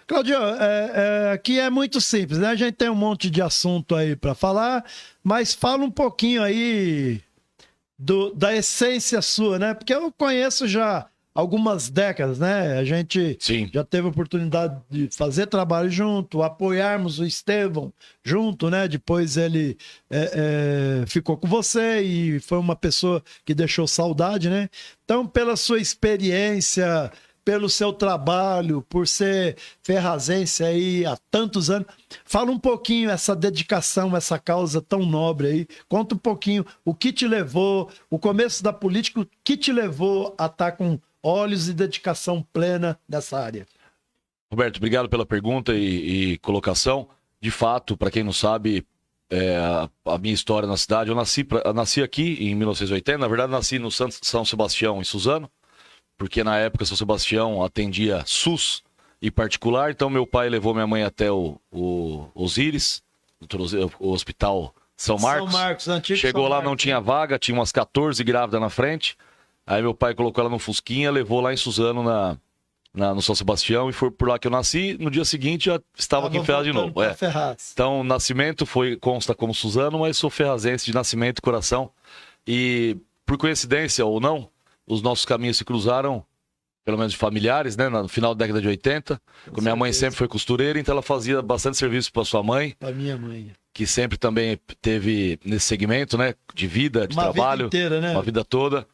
Claudio, aqui é muito simples, né? A gente tem um monte de assunto aí para falar, mas fala um pouquinho aí da essência sua, né? Porque eu conheço já algumas décadas, né? A gente Sim. já teve a oportunidade de fazer trabalho junto, apoiarmos o Estevão junto, né? Depois ele ficou com você e foi uma pessoa que deixou saudade, né? Então, pela sua experiência, pelo seu trabalho, por ser ferrazense aí há tantos anos. Fala um pouquinho essa dedicação, essa causa tão nobre aí. Conta um pouquinho o que te levou, o começo da política, o que te levou a estar com olhos e dedicação plena nessa área. Roberto, obrigado pela pergunta e colocação. De fato, para quem não sabe, a minha história na cidade, eu nasci aqui em 1980, na verdade nasci no São Sebastião, em Suzano, porque na época São Sebastião atendia SUS e particular, então meu pai levou minha mãe até o Osíris, o Hospital São Marcos. São Marcos, antigo Chegou São lá, Marcos, não tinha vaga, tinha umas 14 grávidas na frente, aí meu pai colocou ela no Fusquinha, levou lá em Suzano, no São Sebastião, e foi por lá que eu nasci. No dia seguinte já estava aqui em Ferraz de novo. Então, nascimento consta como Suzano, mas sou ferrazense de nascimento e coração. E, por coincidência ou não, os nossos caminhos se cruzaram, pelo menos de familiares, né? No final da década de 80. Com minha mãe sempre foi costureira, então ela fazia bastante serviço para sua mãe. Para minha mãe. Que sempre também teve nesse segmento, né? De vida, de trabalho. Uma vida inteira, né? Uma vida toda.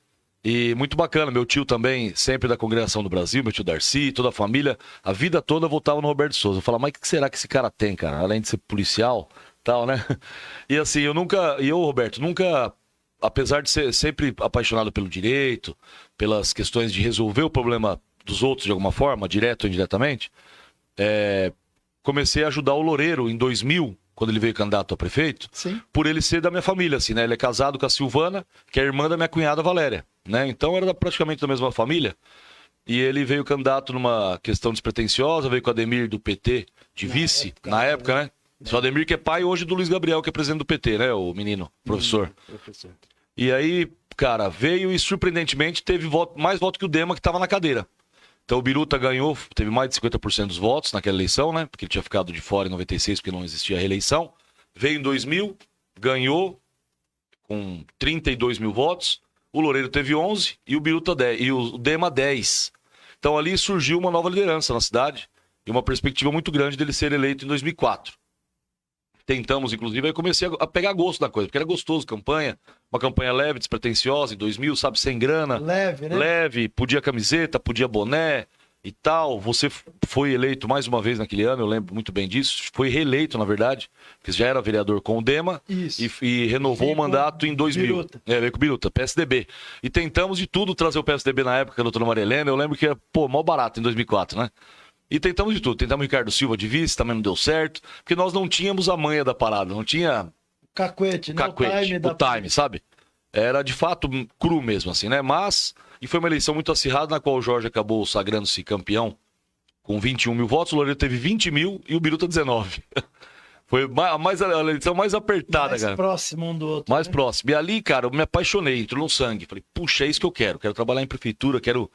E muito bacana, meu tio também, sempre da Congregação do Brasil, meu tio Darcy, toda a família, a vida toda voltava no Roberto Souza. Eu falava, mas o que será que esse cara tem, cara? Além de ser policial, tal, né? E assim, Roberto, nunca, apesar de ser sempre apaixonado pelo direito, pelas questões de resolver o problema dos outros de alguma forma, direto ou indiretamente, comecei a ajudar o Loureiro em 2000, quando ele veio candidato a prefeito, Sim. Por ele ser da minha família, assim, né? Ele é casado com a Silvana, que é irmã da minha cunhada Valéria, né? Então era praticamente da mesma família. E ele veio candidato numa questão despretensiosa, veio com o Ademir do PT de vice, na época, né? O Ademir que é pai hoje do Luiz Gabriel, que é presidente do PT, né? O menino, professor. E aí, cara, veio e surpreendentemente teve mais voto que o Dema, que estava na cadeira. Então o Biruta ganhou, teve mais de 50% dos votos naquela eleição, né? Porque ele tinha ficado de fora em 96, porque não existia reeleição. Veio em 2000, ganhou com 32 mil votos. O Loureiro teve 11 e o Biruta 10, e o Dema 10. Então ali surgiu uma nova liderança na cidade e uma perspectiva muito grande dele ser eleito em 2004. Tentamos, inclusive, aí comecei a pegar gosto da coisa, porque era gostoso, uma campanha leve, despretensiosa, em 2000, sabe, sem grana. Leve, né? Leve, podia camiseta, podia boné e tal. Você foi eleito mais uma vez naquele ano, eu lembro muito bem disso. Foi reeleito, na verdade, porque já era vereador com o Dema. Isso. E renovou o mandato em 2000. Biruta. Veio com o Biruta, PSDB. E tentamos de tudo trazer o PSDB na época, a doutora Maria Helena. Eu lembro que era, mal barato em 2004, né? E tentamos de tudo. Tentamos o Ricardo Silva de vice, também não deu certo, porque nós não tínhamos a manha da parada, não tinha... Cacuete, né? O time, sabe? Era de fato cru mesmo, assim, né? Mas, e foi uma eleição muito acirrada, na qual o Jorge acabou sagrando-se campeão com 21 mil votos, o Loureiro teve 20 mil e o Biruta 19. Foi a eleição mais apertada, mais cara. Mais próximo um do outro. Mais né? próximo. E ali, cara, eu me apaixonei, entrou no sangue. Falei, puxa, é isso que eu quero. Quero trabalhar em prefeitura, quero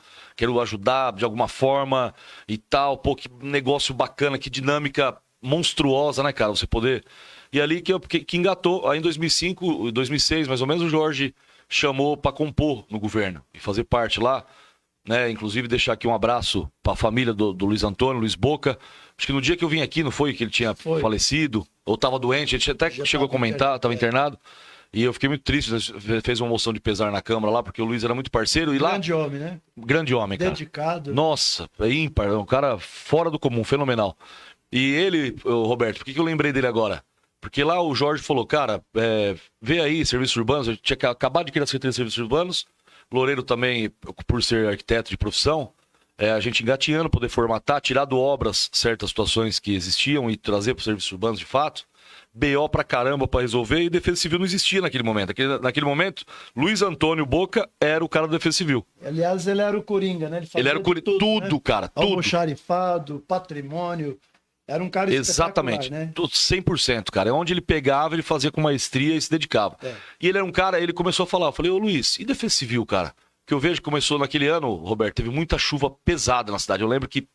ajudar de alguma forma e tal. Pô, que negócio bacana, que dinâmica monstruosa, né, cara? Você poder... E ali que engatou. Aí em 2005, 2006, mais ou menos, o Jorge chamou para compor no governo e fazer parte lá, né? Inclusive deixar aqui um abraço para a família do Luiz Antônio, Luiz Boca. Acho que no dia que eu vim aqui, não foi que ele tinha falecido ou estava doente, a gente até chegou a comentar, estava internado. E eu fiquei muito triste, fez uma moção de pesar na Câmara lá, porque o Luiz era muito parceiro. E grande lá, homem, né? Grande homem, cara. Dedicado. Nossa, é ímpar, é um cara fora do comum, fenomenal. E ele, Roberto, por que eu lembrei dele agora? Porque lá o Jorge falou, cara, vê aí, serviços urbanos, eu tinha acabado de criar a Secretaria de Serviços Urbanos, Loureiro também, por ser arquiteto de profissão, a gente engatinhando, poder formatar, tirar do obras certas situações que existiam e trazer para os serviços urbanos de fato. BO pra caramba pra resolver e Defesa Civil não existia naquele momento. Naquele momento, Luiz Antônio Boca era o cara da Defesa Civil. Aliás, ele era o Coringa, né? Ele era o Coringa, tudo, né? Cara, tudo. Almoxarifado, patrimônio... Era um cara exatamente, né? 100%, cara. Onde ele pegava, ele fazia com maestria e se dedicava. E ele era um cara, ele começou a falar, eu falei, ô Luiz, e Defesa Civil, cara? Que eu vejo que começou naquele ano, Roberto, teve muita chuva pesada na cidade. Eu lembro que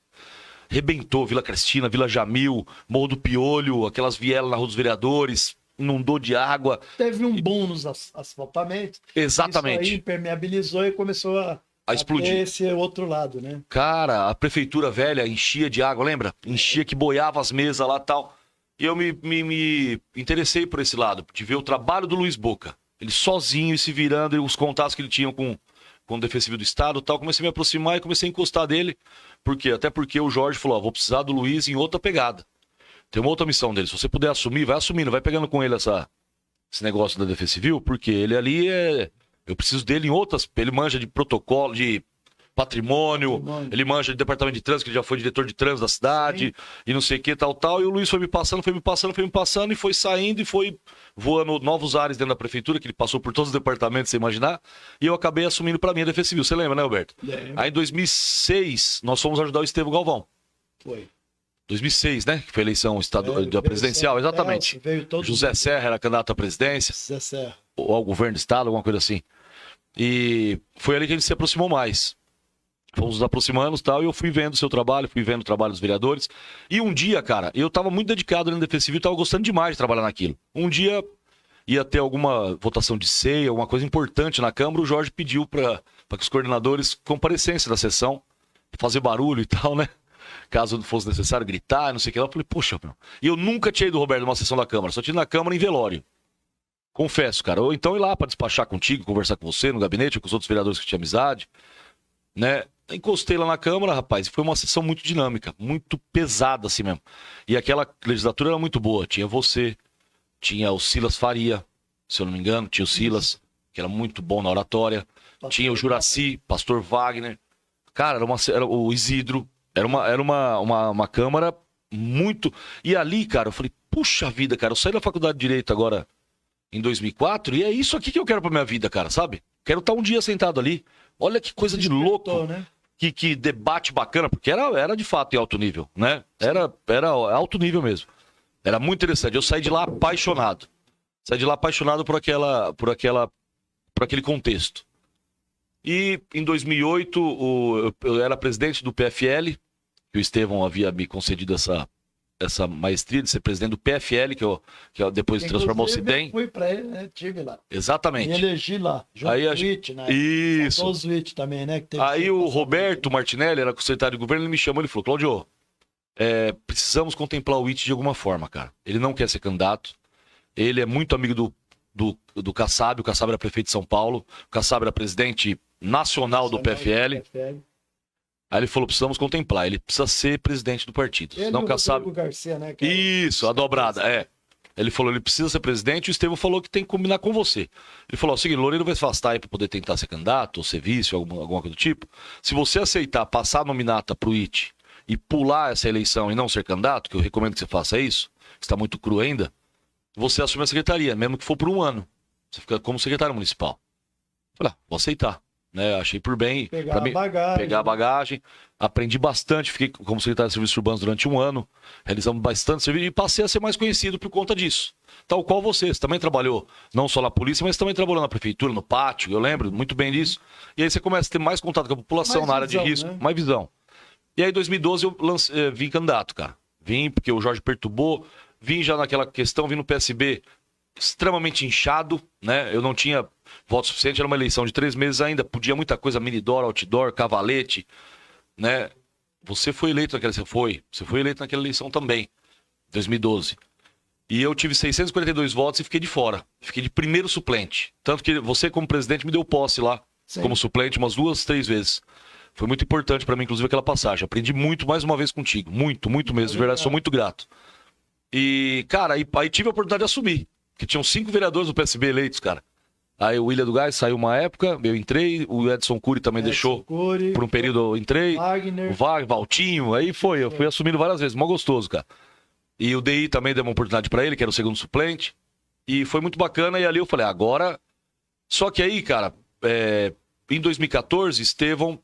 Rebentou Vila Cristina, Vila Jamil, Morro do Piolho, aquelas vielas na Rua dos Vereadores, inundou de água. Teve um boom nos asfaltamentos. Exatamente. Isso aí impermeabilizou e começou a explodir. ter esse outro lado, né? Cara, a prefeitura velha enchia de água, lembra? Enchia que boiava as mesas lá e tal. E eu me interessei por esse lado, de ver o trabalho do Luiz Boca. Ele sozinho e se virando, e os contatos que ele tinha com o Defesa Civil do Estado e tal. Comecei a me aproximar e comecei a encostar dele. Por quê? Até porque o Jorge falou, vou precisar do Luiz em outra pegada. Tem uma outra missão dele. Se você puder assumir, vai assumindo, vai pegando com ele esse negócio da Defesa Civil, porque ele ali eu preciso dele em outras. Ele manja de protocolo, de patrimônio, ele manja de departamento de trânsito, que ele já foi diretor de trânsito da cidade, e não sei o que, tal. E o Luiz foi me passando, e foi saindo e foi voando novos ares dentro da prefeitura, que ele passou por todos os departamentos, você imaginar, e eu acabei assumindo pra mim a Defesa Civil. Você lembra, né, Alberto? Aí em 2006, nós fomos ajudar o Estevão Galvão. Foi. 2006, né? Que foi a eleição da presidencial, exatamente. José Serra era candidato à presidência. José Serra. Ou ao governo do estado, alguma coisa assim. E foi ali que ele se aproximou mais. Fomos nos aproximando e tal, e eu fui vendo o seu trabalho, fui vendo o trabalho dos vereadores. E um dia, cara, eu tava muito dedicado ali na Defesa Civil, tava gostando demais de trabalhar naquilo. Um dia ia ter alguma votação de ceia, alguma coisa importante na Câmara, o Jorge pediu para que os coordenadores comparecessem na sessão, fazer barulho e tal, né? Caso fosse necessário gritar, não sei o que lá. Eu falei, poxa, meu. E eu nunca tinha ido, Roberto, numa sessão da Câmara, só tinha ido na Câmara em velório. Confesso, cara. Ou então ir lá para despachar contigo, conversar com você no gabinete, ou com os outros vereadores que tinham amizade, né? Encostei lá na Câmara, rapaz, e foi uma sessão muito dinâmica, muito pesada assim mesmo. E aquela legislatura era muito boa. Tinha você, tinha o Silas Faria, se eu não me engano, tinha o Silas, que era muito bom na oratória. Tinha o Juraci, Pastor Wagner. Cara, era o Isidro. Era uma Câmara muito... E ali, cara, eu falei, puxa vida, cara, eu saí da faculdade de Direito agora em 2004 e é isso aqui que eu quero pra minha vida, cara, sabe? Quero estar um dia sentado ali. Olha que coisa de louco, né? Que debate bacana, porque era de fato em alto nível, né? Era alto nível mesmo. Era muito interessante. Eu saí de lá apaixonado. Saí de lá apaixonado por aquele contexto. E em 2008, eu era presidente do PFL, que o Estevão havia me concedido essa maestria de ser presidente do PFL, que depois se transformou no CIDEM. Eu fui para ele, né? Tive lá. Exatamente. Me elegi lá, junto aí, com o Witt, né? Isso. Os Witt também, né? Que aí o Roberto Martinelli, era secretário de governo, ele me chamou e falou, Claudio, precisamos contemplar o Witt de alguma forma, cara. Ele não quer ser candidato, ele é muito amigo do Kassab, o Kassab era prefeito de São Paulo, o Kassab era presidente nacional do PFL. Aí ele falou, precisamos contemplar, ele precisa ser presidente do partido. Ele senão o Kassab... Garcia, né? Isso, a dobrada, Ele falou, ele precisa ser presidente, e o Estevão falou que tem que combinar com você. Ele falou, o seguinte, Loureiro vai se afastar aí para poder tentar ser candidato, ou ser vice, ou alguma coisa do tipo. Se você aceitar passar a nominata pro IT e pular essa eleição e não ser candidato, que eu recomendo que você faça isso, que está muito cru ainda, você assume a secretaria, mesmo que for por um ano. Você fica como secretário municipal. Eu falei, vou aceitar. Né, achei por bem pegar a bagagem, aprendi bastante, fiquei como secretário de serviços urbanos durante um ano, realizamos bastante serviço e passei a ser mais conhecido por conta disso, tal qual você também trabalhou, não só na polícia, mas também trabalhou na prefeitura, no pátio, eu lembro muito bem disso, e aí você começa a ter mais contato com a população na área de risco, né? Mais visão. E aí em 2012 eu vim candidato, cara, vim porque o Jorge perturbou, vim já naquela questão, vim no PSB extremamente inchado, né? Eu não tinha voto suficiente, era uma eleição de 3 meses ainda, podia muita coisa, minidor, outdoor, cavalete, né? Você foi eleito naquela, você foi eleito naquela eleição também, 2012. E eu tive 642 votos e fiquei de fora, fiquei de primeiro suplente. Tanto que você, como presidente, me deu posse lá, como suplente, umas 2, 3 vezes. Foi muito importante para mim, inclusive, aquela passagem. Aprendi muito, mais uma vez contigo, muito mesmo, de verdade, sou muito grato. E, cara, aí tive a oportunidade de assumir. Que tinham 5 vereadores do PSB eleitos, cara. Aí o William do Gás saiu uma época, eu entrei, o Edson Cury também deixou, por um período eu entrei, Wagner. O Wagner, Valtinho, aí eu fui assumindo várias vezes, mó gostoso, cara. E o DI também deu uma oportunidade pra ele, que era o segundo suplente, e foi muito bacana, e ali eu falei, agora... Só que aí, cara, em 2014, Estevão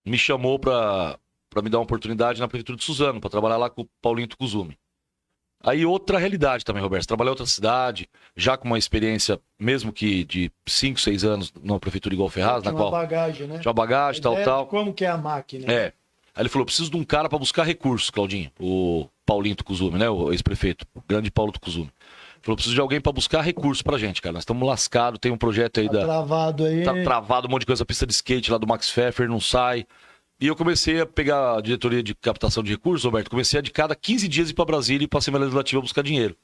me chamou pra me dar uma oportunidade na Prefeitura de Suzano, pra trabalhar lá com o Paulinho Tucuzumi. Aí outra realidade também, Roberto. Trabalhei em outra cidade, já com uma experiência, mesmo que de 5, 6 anos na prefeitura de Igual Ferraz, na qual... Tinha uma bagagem, né? Tinha uma bagagem, tal. Como que é a máquina. Aí ele falou, preciso de um cara para buscar recursos, Claudinho. O Paulinho Tucuzumi, né? O ex-prefeito, o grande Paulo Tucuzumi. Ele falou, preciso de alguém para buscar recursos pra gente, cara. Nós estamos lascados, tem um projeto aí travado aí. Tá travado um monte de coisa, a pista de skate lá do Max Pfeffer não sai. E eu comecei a pegar a diretoria de captação de recursos, Roberto. Comecei a de cada 15 dias ir pra Brasília e pra Assembleia Legislativa buscar dinheiro.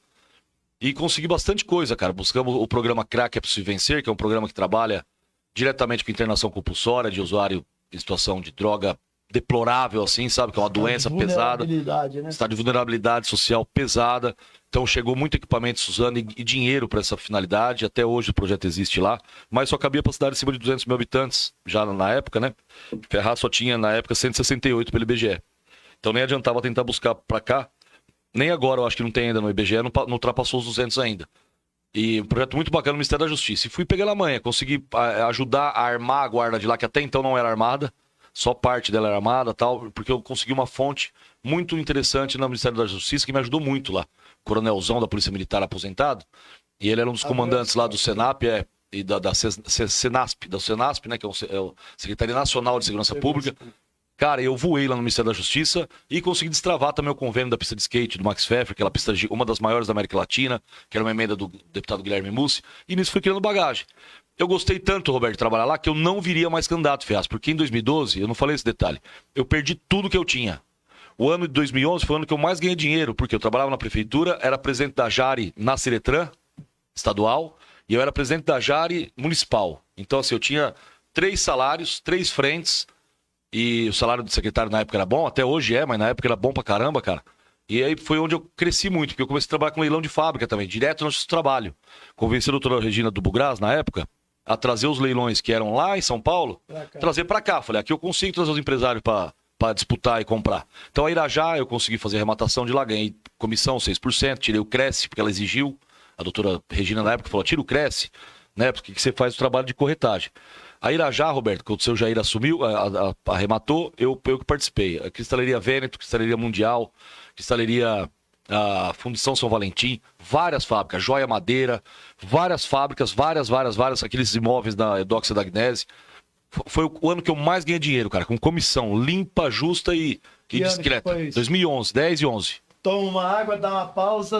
E consegui bastante coisa, cara. Buscamos o programa Crack é Possível Vencer, que é um programa que trabalha diretamente com internação compulsória de usuário em situação de droga deplorável, assim, sabe? Que é uma doença pesada. Né? Estado de vulnerabilidade social pesada. Então chegou muito equipamento, Suzano, e dinheiro para essa finalidade. Até hoje o projeto existe lá. Mas só cabia para cidade acima de 200 mil habitantes, já na época, né? Ferraz só tinha, na época, 168 pelo IBGE. Então nem adiantava tentar buscar para cá. Nem agora, eu acho que não tem ainda no IBGE, não ultrapassou os 200 ainda. E um projeto muito bacana no Ministério da Justiça. E fui pegar na manha, consegui ajudar a armar a guarda de lá, que até então não era armada, só parte dela era armada, tal, porque eu consegui uma fonte muito interessante no Ministério da Justiça, que me ajudou muito lá. Coronelzão da Polícia Militar aposentado, e ele era um dos comandantes lá do Senap, e da Senasp, né, que é o Secretaria Nacional de Segurança Pública. Cara, eu voei lá no Ministério da Justiça e consegui destravar também o convênio da pista de skate do Max Pfeffer, aquela pista, uma das maiores da América Latina, que era uma emenda do deputado Guilherme Mussi, e nisso fui criando bagagem. Eu gostei tanto, Roberto, de trabalhar lá, que eu não viria mais candidato, Ferraz, porque em 2012, eu não falei esse detalhe, eu perdi tudo que eu tinha. O ano de 2011 foi o ano que eu mais ganhei dinheiro, porque eu trabalhava na prefeitura, era presidente da Jari na Ciretran, estadual, e eu era presidente da Jari municipal. Então, assim, eu tinha 3 salários, 3 frentes, e o salário do secretário na época era bom, até hoje mas na época era bom pra caramba, cara. E aí foi onde eu cresci muito, porque eu comecei a trabalhar com leilão de fábrica também, direto no nosso trabalho. Convenci a doutora Regina do Bugras, na época, a trazer os leilões que eram lá em São Paulo, trazer pra cá. Falei, aqui eu consigo trazer os empresários pra disputar e comprar. Então a Irajá eu consegui fazer arrematação de lá, ganhei comissão 6%, tirei o Cresce, porque ela exigiu. A doutora Regina na época falou, tira o Cresce, né, porque você faz o trabalho de corretagem. A Irajá, Roberto, quando o seu Jair assumiu, arrematou, eu que participei. A Cristaleria Vêneto, Cristaleria Mundial, Cristaleria a Fundição São Valentim, várias fábricas, Joia Madeira, várias fábricas, várias, aqueles imóveis da Edóxia da Agnese. Foi o ano que eu mais ganhei dinheiro, cara, com comissão limpa, justa e discreta. 2011, 10 e 11. Toma uma água, dá uma pausa.